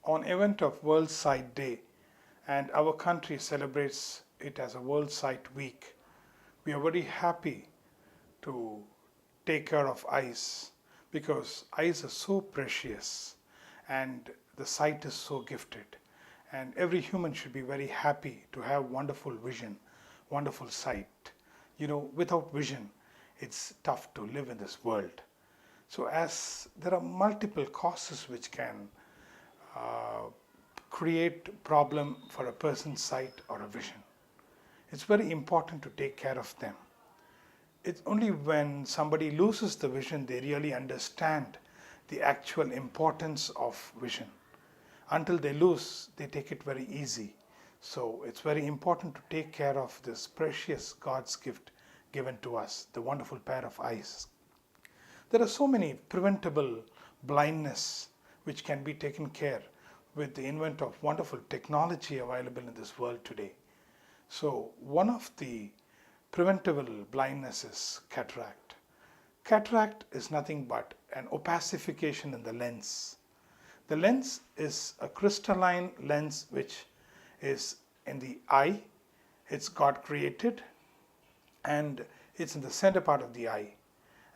on event of World Sight Day, and our country celebrates it as a World Sight Week. We are very happy to take care of eyes because eyes are so precious and the sight is so gifted. And every human should be very happy to have wonderful vision, wonderful sight. Without vision, it's tough to live in this world. So, as there are multiple causes which can uh, create problem for a person's sight or a vision, it's very important to take care of them. It's only when somebody loses the vision they really understand the actual importance of vision. Until they lose, they take it very easy. So it's very important to take care of this precious God's gift given to us, the wonderful pair of eyes. There are so many preventable blindness which can be taken care with the invent of wonderful technology available in this world today. So one of the preventable blindness is cataract. Cataract is nothing but an opacification in the lens. The lens is a crystalline lens which is in the eye. It's God created and it's in the center part of the eye.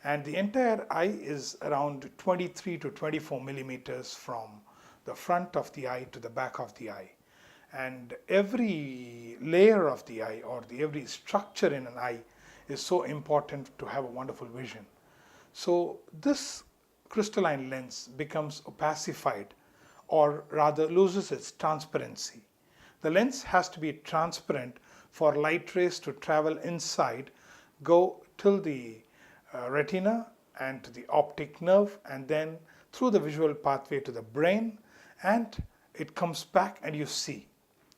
And the entire eye is around 23 to 24 millimeters from the front of the eye to the back of the eye. And every layer of the eye or every structure in an eye is so important to have a wonderful vision. So this crystalline lens becomes opacified or rather loses its transparency. The lens has to be transparent for light rays to travel inside, go till the retina and to the optic nerve and then through the visual pathway to the brain, and it comes back and you see.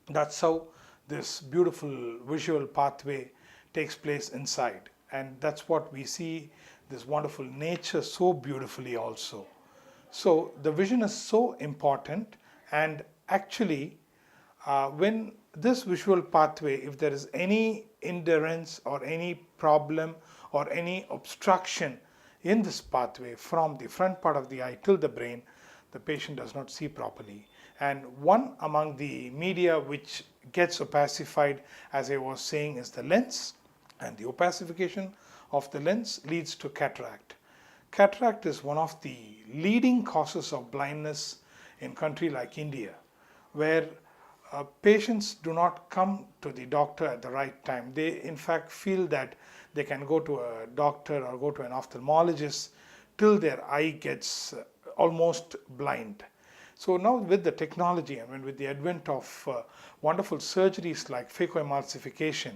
That's how this beautiful visual pathway takes place inside, and that's what we see this wonderful nature so beautifully also. So the vision is so important, and actually when this visual pathway, if there is any hindrance or any problem or any obstruction in this pathway from the front part of the eye till the brain, the patient does not see properly. And one among the media which gets opacified, as I was saying, is the lens, and the opacification of the lens leads to cataract. Cataract is one of the leading causes of blindness in a country like India, where patients do not come to the doctor at the right time. They in fact feel that they can go to a doctor or go to an ophthalmologist till their eye gets almost blind. So now with the technology and with the advent of wonderful surgeries like phacoemulsification,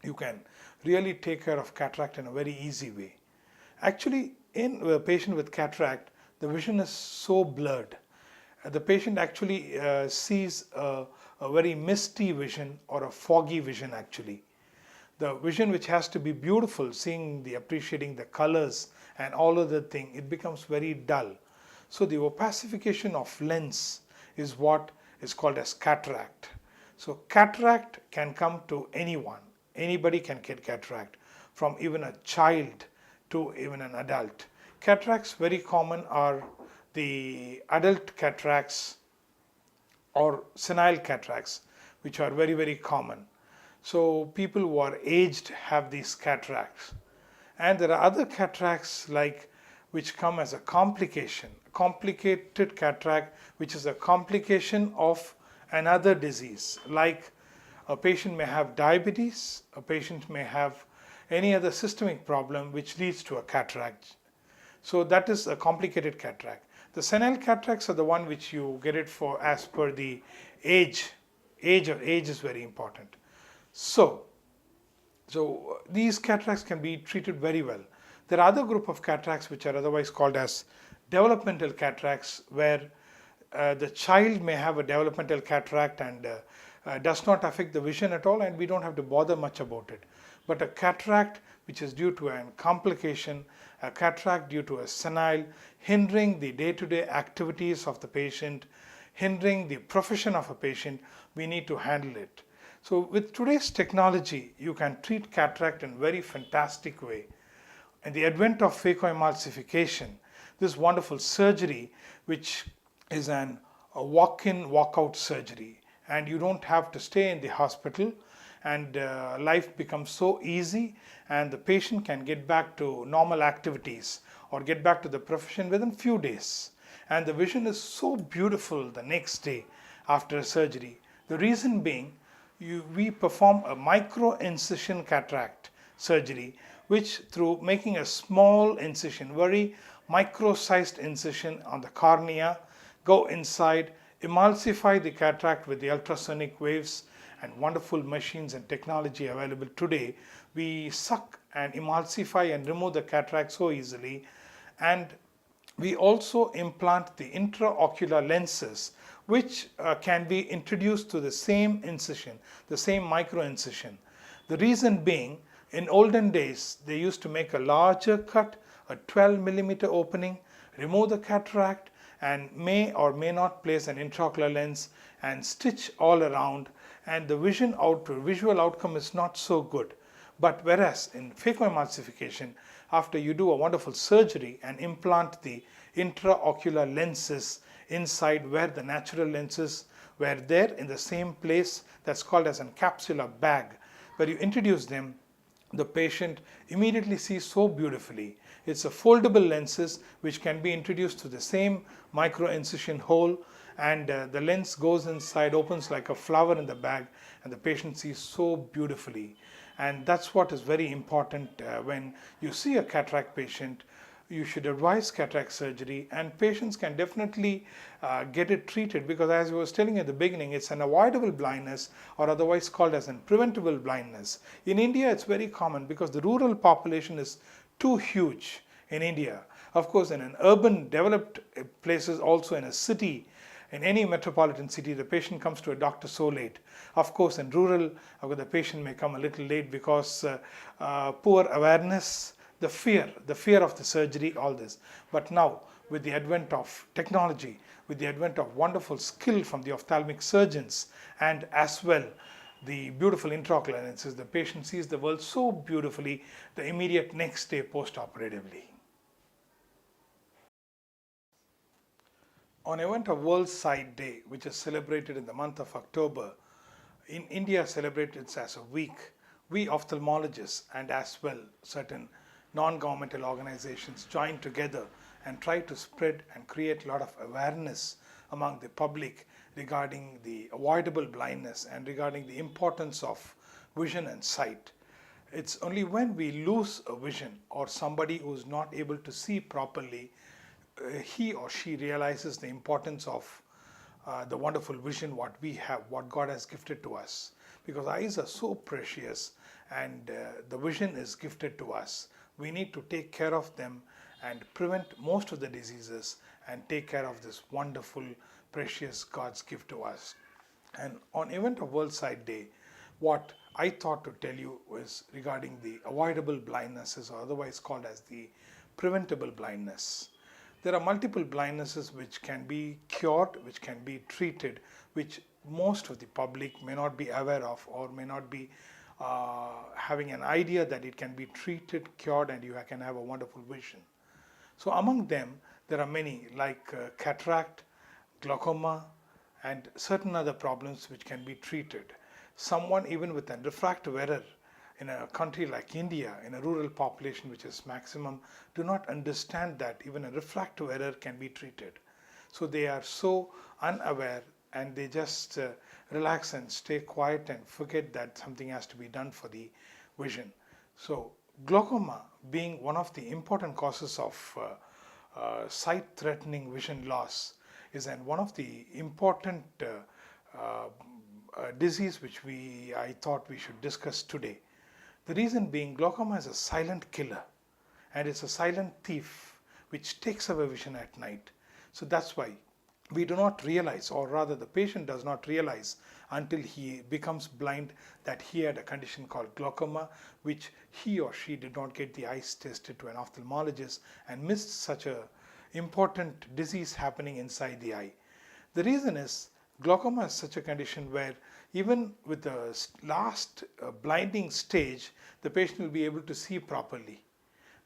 you can really take care of cataract in a very easy way. Actually, in a patient with cataract, the vision is so blurred. The patient actually sees a very misty vision or a foggy vision actually. The vision which has to be beautiful, appreciating the colors and all other thing, it becomes very dull. So the opacification of lens is what is called as cataract. So cataract can come to anyone. Anybody can get cataract, from even a child to even an adult. Cataracts very common are the adult cataracts or senile cataracts, which are very, very common. So people who are aged have these cataracts. And there are other cataracts which come as a complicated cataract, which is a complication of another disease. Like a patient may have diabetes, a patient may have any other systemic problem which leads to a cataract. So that is a complicated cataract. The senile cataracts are the one which you get it for as per the age. Age is very important. So these cataracts can be treated very well. There are other group of cataracts which are otherwise called as developmental cataracts, where the child may have a developmental cataract and does not affect the vision at all, and we don't have to bother much about it. But a cataract which is due to a complication, a cataract due to a senile, hindering the day-to-day activities of the patient, hindering the profession of a patient, we need to handle it. So with today's technology, you can treat cataract in a very fantastic way. And the advent of phacoemulsification, this wonderful surgery, which is an a walk-in, walk-out surgery, and you don't have to stay in the hospital, and life becomes so easy, and the patient can get back to normal activities or get back to the profession within few days. And the vision is so beautiful the next day after a surgery. The reason being, we perform a micro incision cataract surgery, which through making a small incision, very micro sized incision on the cornea, go inside, emulsify the cataract with the ultrasonic waves and wonderful machines and technology available today. We suck and emulsify and remove the cataract so easily, and we also implant the intraocular lenses, which can be introduced to the same incision, the same micro incision. The reason being, in olden days, they used to make a larger cut, a 12 millimeter opening, remove the cataract, and may or may not place an intraocular lens and stitch all around, and the visual outcome is not so good. But whereas in phacoemulsification, after you do a wonderful surgery and implant the intraocular lenses inside where the natural lenses were there in the same place, that's called as a capsular bag, where you introduce them, the patient immediately sees so beautifully. It's a foldable lenses which can be introduced to the same micro incision hole, and the lens goes inside, opens like a flower in the bag, and the patient sees so beautifully. And that's what is very important when you see a cataract patient. You should advise cataract surgery, and patients can definitely get it treated, because as I was telling you at the beginning, it's an avoidable blindness, or otherwise called as an preventable blindness. In India, it's very common because the rural population is too huge in India. Of course, in an urban developed places, also in a city, in any metropolitan city, the patient comes to a doctor so late. Of course, in rural, the patient may come a little late because poor awareness, the fear of the surgery, all this. But now, with the advent of technology, with the advent of wonderful skill from the ophthalmic surgeons, and as well the beautiful intraocular lenses, the patient sees the world so beautifully the immediate next day post-operatively. On event of World Sight Day, which is celebrated in the month of October, in India celebrated as a week, we ophthalmologists and as well certain non-governmental organizations join together and try to spread and create a lot of awareness among the public regarding the avoidable blindness and regarding the importance of vision and sight. It's only when we lose a vision, or somebody who is not able to see properly, he or she realizes the importance of the wonderful vision what we have, what God has gifted to us. Because eyes are so precious, and the vision is gifted to us. We need to take care of them and prevent most of the diseases and take care of this wonderful, precious God's gift to us. And on event of World Sight Day, what I thought to tell you was regarding the avoidable blindnesses, or otherwise called as the preventable blindness. There are multiple blindnesses which can be cured, which can be treated, which most of the public may not be aware of, or may not be having an idea that it can be treated, cured, and you can have a wonderful vision. So among them, there are many like cataract, glaucoma, and certain other problems which can be treated. Someone even with a refractive error in a country like India, in a rural population which is maximum, do not understand that even a refractive error can be treated. So they are so unaware, and they just relax and stay quiet and forget that something has to be done for the vision. So glaucoma, being one of the important causes of sight-threatening vision loss, is one of the important disease which I thought we should discuss today. The reason being, glaucoma is a silent killer, and it's a silent thief which takes away vision at night. So that's why we do not realize, or rather the patient does not realize until he becomes blind, that he had a condition called glaucoma, which he or she did not get the eyes tested to an ophthalmologist and missed such a important disease happening inside the eye. The reason is, glaucoma is such a condition where even with the last blinding stage, the patient will be able to see properly.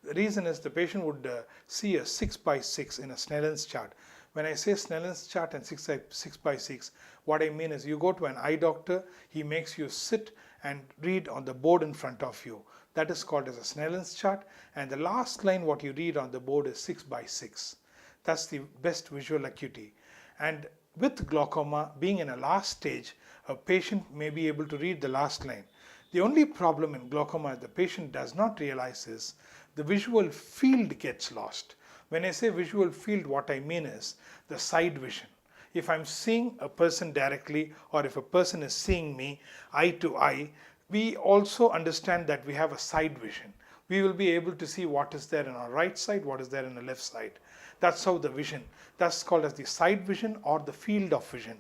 The reason is, the patient would see a 6 by 6 in a Snellen's chart, When I say Snellen's chart and 6 by 6, what I mean is you go to an eye doctor, he makes you sit and read on the board in front of you. That is called as a Snellen's chart, and the last line what you read on the board is 6 by 6. That's the best visual acuity. And with glaucoma being in a last stage, a patient may be able to read the last line. The only problem in glaucoma the patient does not realize is the visual field gets lost. When I say visual field, what I mean is the side vision. If I'm seeing a person directly, or if a person is seeing me eye to eye, we also understand that we have a side vision. We will be able to see what is there in our right side, what is there in the left side. That's how the vision, that's called as the side vision or the field of vision.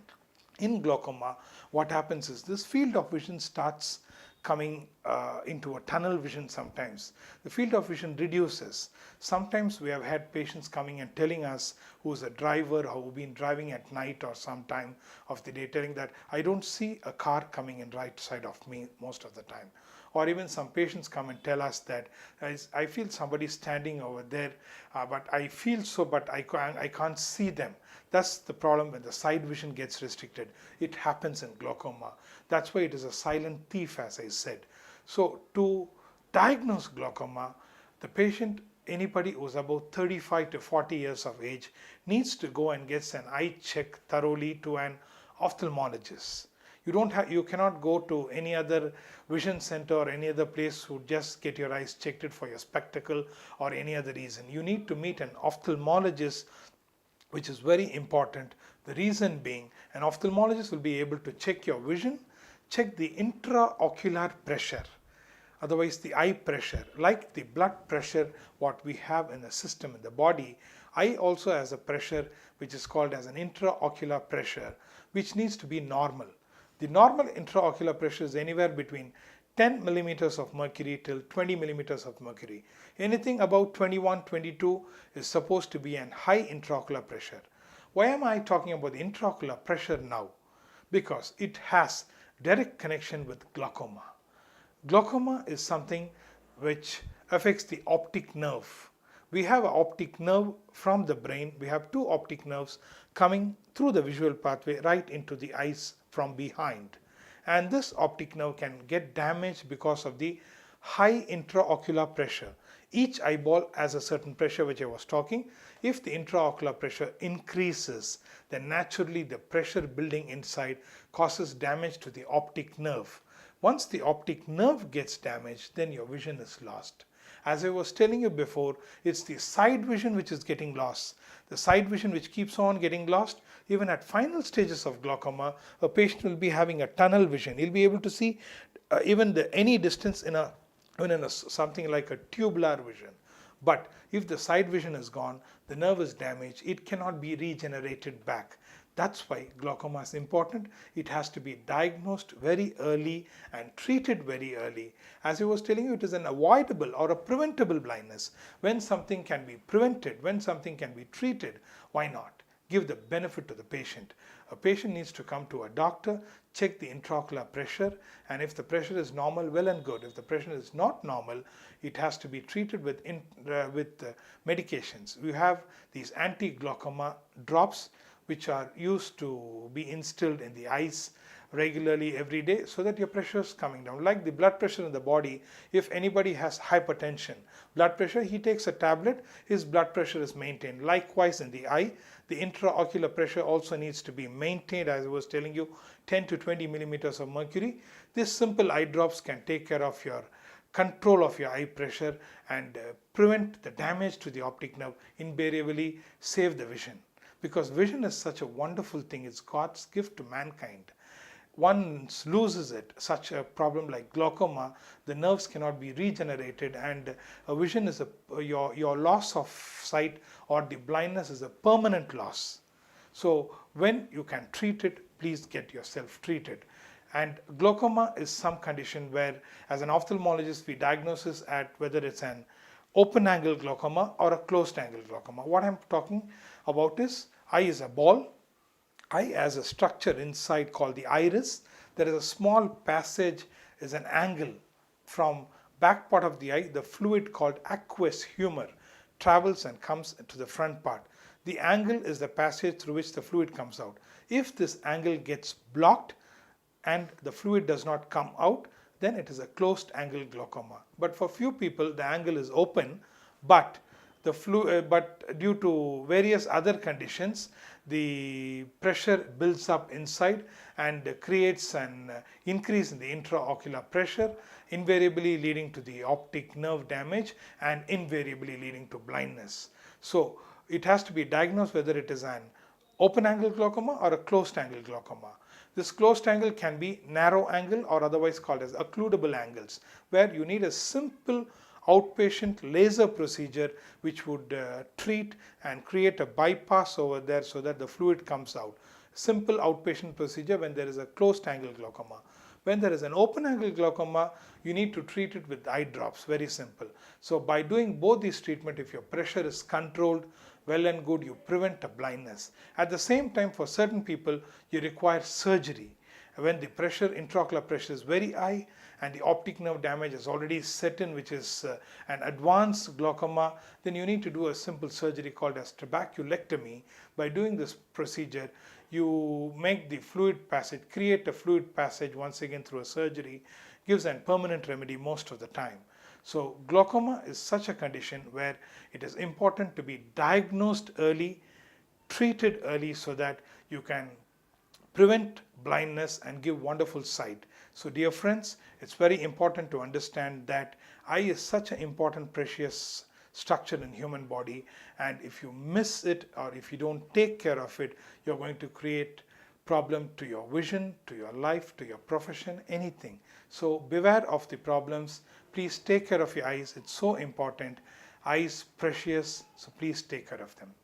In glaucoma, what happens is this field of vision starts coming into a tunnel vision sometimes. The field of vision reduces. Sometimes we have had patients coming and telling us, who's a driver who's been driving at night or some time of the day, telling that I don't see a car coming in right side of me most of the time. Or even some patients come and tell us that I feel somebody standing over there, but I feel so, but I can't see them. That's the problem when the side vision gets restricted. It happens in glaucoma. That's why it is a silent thief, as I said. So to diagnose glaucoma, the patient, anybody who's about 35 to 40 years of age, needs to go and get an eye check thoroughly to an ophthalmologist. You cannot go to any other vision center or any other place who just get your eyes checked for your spectacle or any other reason. You need to meet an ophthalmologist, which is very important. The reason being, an ophthalmologist will be able to check your vision, check the intraocular pressure, otherwise the eye pressure, like the blood pressure what we have in the system in the body. Eye also has a pressure which is called as an intraocular pressure, which needs to be normal. The normal intraocular pressure is anywhere between 10 millimeters of mercury till 20 millimeters of mercury. Anything about 21, 22 is supposed to be an high intraocular pressure. Why am I talking about the intraocular pressure now? Because it has direct connection with glaucoma. Glaucoma is something which affects the optic nerve. We have an optic nerve from the brain. We have two optic nerves coming through the visual pathway right into the eyes from behind. And this optic nerve can get damaged because of the high intraocular pressure. Each eyeball has a certain pressure which I was talking. If the intraocular pressure increases, then naturally the pressure building inside causes damage to the optic nerve. Once the optic nerve gets damaged, then your vision is lost. As I was telling you before, it's the side vision which is getting lost. The side vision which keeps on getting lost. Even at final stages of glaucoma, a patient will be having a tunnel vision. He'll be able to see even any distance in something like a tubular vision. But if the side vision is gone, the nerve is damaged, it cannot be regenerated back. That's why glaucoma is important. It has to be diagnosed very early and treated very early. As I was telling you, it is an avoidable or a preventable blindness. When something can be prevented, when something can be treated, why not? Give the benefit to the patient. A patient needs to come to a doctor, check the intraocular pressure, and if the pressure is normal, well and good. If the pressure is not normal, it has to be treated with medications. We have these anti-glaucoma drops which are used to be instilled in the eyes regularly every day so that your pressure is coming down. Like the blood pressure in the body, if anybody has hypertension, blood pressure, he takes a tablet, his blood pressure is maintained. Likewise in the eye, the intraocular pressure also needs to be maintained, as I was telling you, 10 to 20 millimeters of mercury. These simple eye drops can take care of your control of your eye pressure and prevent the damage to the optic nerve, invariably save the vision. Because vision is such a wonderful thing, it's God's gift to mankind. Once loses it, such a problem like glaucoma, the nerves cannot be regenerated, and a vision is your loss of sight or the blindness is a permanent loss. So when you can treat it, please get yourself treated. And glaucoma is some condition where, as an ophthalmologist, we diagnose it at whether it's an open angle glaucoma or a closed angle glaucoma. What I'm talking about is, eye is a ball. Eye has a structure inside called the iris. There is a small passage, is an angle from back part of the eye. The fluid called aqueous humor travels and comes to the front part. The angle is the passage through which the fluid comes out. If this angle gets blocked and the fluid does not come out, then it is a closed angle glaucoma. But for few people the angle is open, but but due to various other conditions, the pressure builds up inside and creates an increase in the intraocular pressure, invariably leading to the optic nerve damage and invariably leading to blindness. So it has to be diagnosed whether it is an open angle glaucoma or a closed angle glaucoma. This closed angle can be narrow angle or otherwise called as occludable angles, where you need a simple outpatient laser procedure which would treat and create a bypass over there so that the fluid comes out. Simple outpatient procedure when there is a closed angle glaucoma. When there is an open angle glaucoma, you need to treat it with eye drops, very simple. So by doing both these treatment, if your pressure is controlled, well and good, you prevent a blindness. At the same time, for certain people, you require surgery. When the pressure, intraocular pressure is very high and the optic nerve damage is already set in, which is an advanced glaucoma, then you need to do a simple surgery called as trabeculectomy. By doing this procedure, you make the fluid passage, create a fluid passage once again through a surgery, gives a permanent remedy most of the time. So glaucoma is such a condition where it is important to be diagnosed early, treated early so that you can prevent blindness and give wonderful sight. So dear friends, it's very important to understand that eye is such an important, precious structure in human body, and if you miss it or if you don't take care of it, you're going to create problem to your vision, to your life, to your profession, anything. So beware of the problems. Please take care of your eyes. It's so important. Eyes precious, so please take care of them.